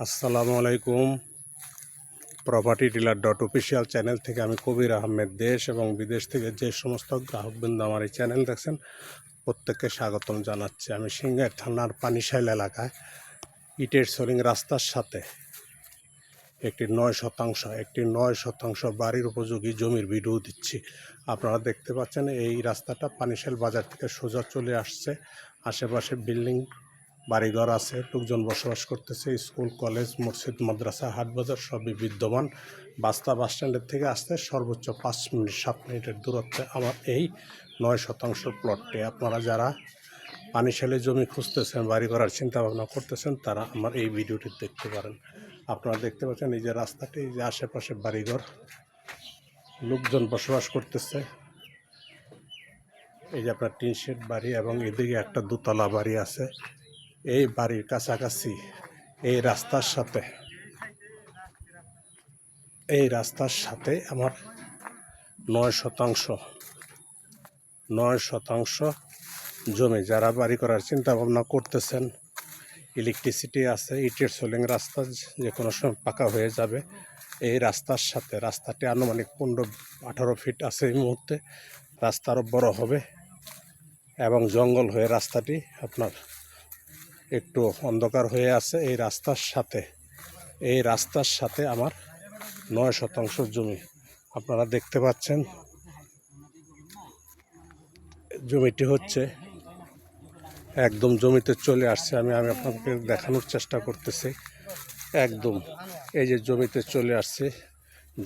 আসসালামু আলাইকুম। Property dealer dot official channel থেকে আমি কবির আহমেদ দেশ এবং বিদেশ থেকে যে সমস্ত গ্রাহকবৃন্দ আমার এই চ্যানেল দেখছেন প্রত্যেককে স্বাগতম জানাচ্ছি। আমি সিংহের থানার পানিশাইল এলাকায় ইটের সোলিং রাস্তার সাথে একটি 9% বাড়ির উপযোগী জমির ভিডিও দিচ্ছি। আপনারা দেখতে পাচ্ছেন এই রাস্তাটা পানিশাইল বাজার থেকে সোজা চলে আসছে। আশেপাশে বিল্ডিং বাড়িঘর আছে, লোকজন বসবাস করতেছে, স্কুল কলেজ মসজিদ মাদ্রাসা হাট বাজার সবই বিদ্যমান। বাস্তা বাস স্ট্যান্ডের থেকে আসতে সর্বোচ্চ 5-7 মিনিটের দূরত্বে আমার এই 9% প্লটটি। আপনারা যারা পানিশাইলে জমি খুঁজতেছেন, বাড়ি করার চিন্তা ভাবনা করতেছেন, তারা আমার এই ভিডিওটি দেখতে পারেন। আপনারা দেখতে পাচ্ছেন এই যে রাস্তাটি, এই যে আশেপাশে বাড়িঘর, লোকজন বসবাস করতেছে। এই যে আপনার টিন শেড বাড়ি এবং এদিকে একটা দোতলা বাড়ি আছে। এই বাড়ির কাছাকাছি এই রাস্তার সাথে আমার 9% জমি। যারা বাড়ি করার চিন্তা ভাবনা করতেছেন, ইলেকট্রিসিটি আছে, ইটের সোলিং রাস্তা যে কোনো সময় পাকা হয়ে যাবে। এই রাস্তার সাথে রাস্তাটি আনুমানিক 15-18 ফিট আছে এই মুহূর্তে। রাস্তা আরও বড় হবে এবং জঙ্গল হয়ে রাস্তাটি আপনার একটু অন্ধকার হয়ে আছে। এই রাস্তার সাথে আমার 9% জমি। আপনারা দেখতে পাচ্ছেন জমিটি হচ্ছে একদম জমিতে চলে আসছে। আমি আপনাকে দেখানোর চেষ্টা করতেছি। একদম এই যে জমিতে চলে আসছে।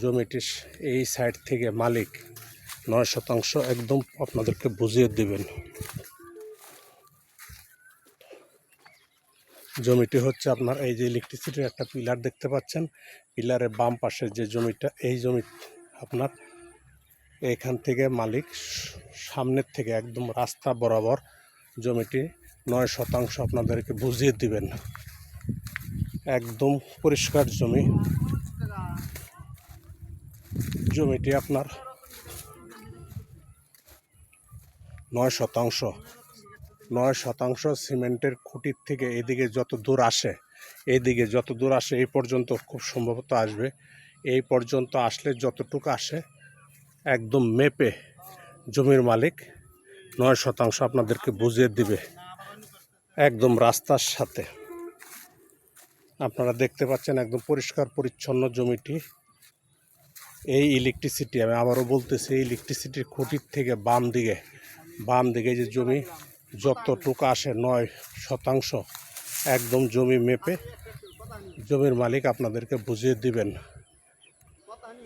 জমিটির এই সাইড থেকে মালিক 9% একদম আপনাদেরকে বুঝিয়ে দিবেন। জমিটি হচ্ছে আপনার এই যে ইলেকট্রিসিটির একটা পিলার দেখতে পাচ্ছেন, পিলারের বাম পাশে যে জমিটা, এই জমি আপনার এখান থেকে মালিক সামনের থেকে একদম রাস্তা বরাবর জমিটি 9% আপনাদেরকে বুঝিয়ে দিবেন। একদম পরিষ্কার জমিটি আপনার 9% সিমেন্টের খুঁটির থেকে এদিকে যত দূর আসে এই পর্যন্ত খুব সম্ভবত আসবে। এই পর্যন্ত আসলে যতটুকু আসে একদম মেপে জমির মালিক 9% আপনাদেরকে বুঝিয়ে দিবে। একদম রাস্তার সাথে আপনারা দেখতে পাচ্ছেন একদম পরিষ্কার পরিচ্ছন্ন জমিটি। এই ইলেকট্রিসিটি, আমি আবারও বলতেছি, এই ইলেকট্রিসিটির খুঁটির থেকে বাম দিকে যে জমি যতটুকু আসে 9% একদম জমি মেপে জমির মালিক আপনাদেরকে বুঝিয়ে দিবেন।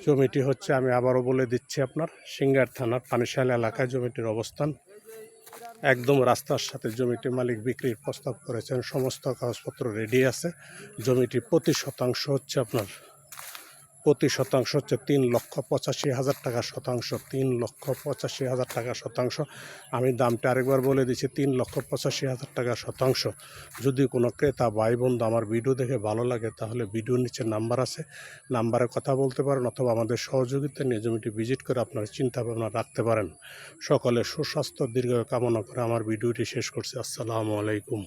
জমিটি হচ্ছে, আমি আবারও বলে দিচ্ছি, আপনার সিংহের থানার পানিশাইল এলাকায় জমিটির অবস্থান। একদম রাস্তার সাথে জমিটি মালিক বিক্রির প্রস্তাব করেছেন। সমস্ত কাগজপত্র রেডি আছে। জমিটি প্রতি শতাংশ হচ্ছে 3,85,000 টাকা শতাংশ। 3,85,000 টাকা শতাংশ। আমি দামটা আরেকবার বলে দিচ্ছি, 3,85,000 টাকা শতাংশ। যদি কোনো ক্রেতা ভাই বন্ধু আমার ভিডিও দেখে ভালো লাগে, তাহলে ভিডিওর নিচে নাম্বার আছে, নাম্বারে কথা বলতে পারেন, অথবা আমাদের সহযোগিতা নিয়ে জমিটি ভিজিট করে আপনার চিন্তা ভাবনা রাখতে পারেন। সকলে সুস্বাস্থ্য দীর্ঘ কামনা করে আমার ভিডিওটি শেষ করছি। আসসালামু আলাইকুম।